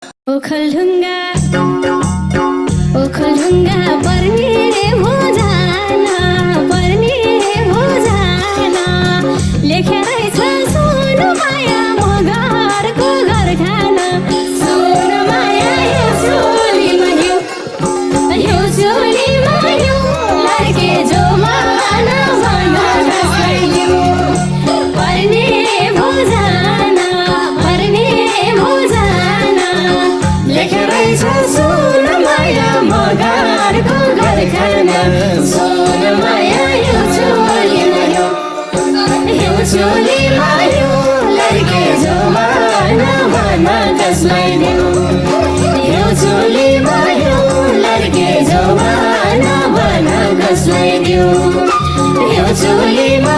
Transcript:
ओखलढुङ्गा ओखलढुङ्गा पर्ने हो जान लेखेरै छ सोनु माया मगरको घर खान सोनु माया यो चोलीमा हिउँ लड्के जो मान पर्ने भोजान लेखेरै छ सोनु माया मगरको घर खान सोनु माया यो चोलीमा लड्के जो मान कसलाई दिउँ यो चोलीमा लड्के जो मान कसलाई दिउँ यो चोलीमा